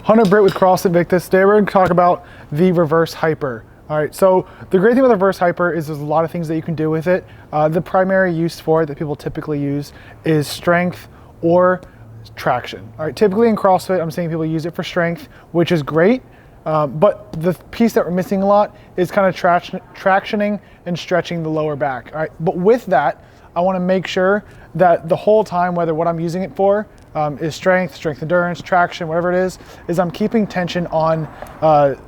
Hunter Britt with CrossFit Invictus. Today we're going to talk about the reverse hyper. All right, so the great thing with the reverse hyper is there's a lot of things that you can do with it. The primary use for it that people typically use is strength or traction. All right, typically in CrossFit, I'm seeing people use it for strength, which is great. But the piece that we're missing a lot is kind of tractioning and stretching the lower back. All right, but with that, I want to make sure that the whole time, whether what I'm using it for is strength endurance, traction, whatever it is I'm keeping tension on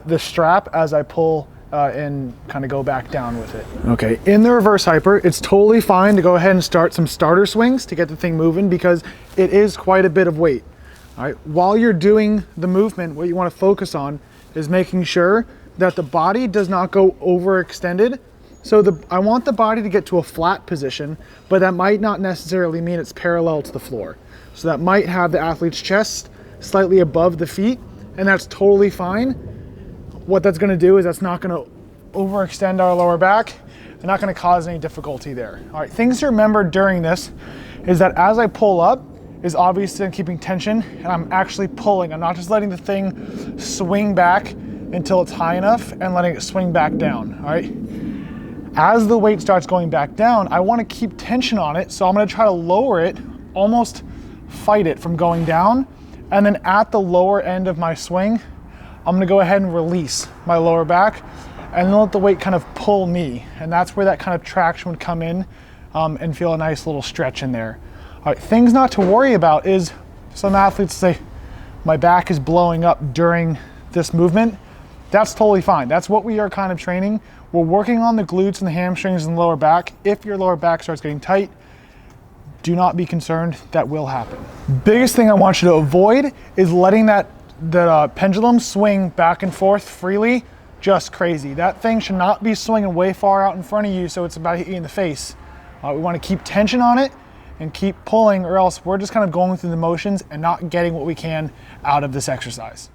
the strap as I pull and kind of go back down with it. Okay, in the reverse hyper, it's totally fine to go ahead and start some starter swings to get the thing moving because it is quite a bit of weight. All right, while you're doing the movement, what you want to focus on is making sure that the body does not go overextended. So I want the body to get to a flat position, but that might not necessarily mean it's parallel to the floor. So that might have the athlete's chest slightly above the feet, and that's totally fine. What that's gonna do is that's not gonna overextend our lower back and not gonna cause any difficulty there. All right, things to remember during this is that as I pull up, is obviously I'm keeping tension and I'm actually pulling. I'm not just letting the thing swing back until it's high enough and letting it swing back down, all right? As the weight starts going back down, I wanna keep tension on it, so I'm gonna try to lower it, almost fight it from going down, and then at the lower end of my swing, I'm gonna go ahead and release my lower back and then let the weight kind of pull me, and that's where that kind of traction would come in and feel a nice little stretch in there. All right, things not to worry about is some athletes say, my back is blowing up during this movement. That's totally fine. That's what we are kind of training. We're working on the glutes and the hamstrings and the lower back. If your lower back starts getting tight, do not be concerned, that will happen. Biggest thing I want you to avoid is letting the pendulum swing back and forth freely, just crazy. That thing should not be swinging way far out in front of you so it's about to hit you in the face. We want to keep tension on it and keep pulling, or else we're just kind of going through the motions and not getting what we can out of this exercise.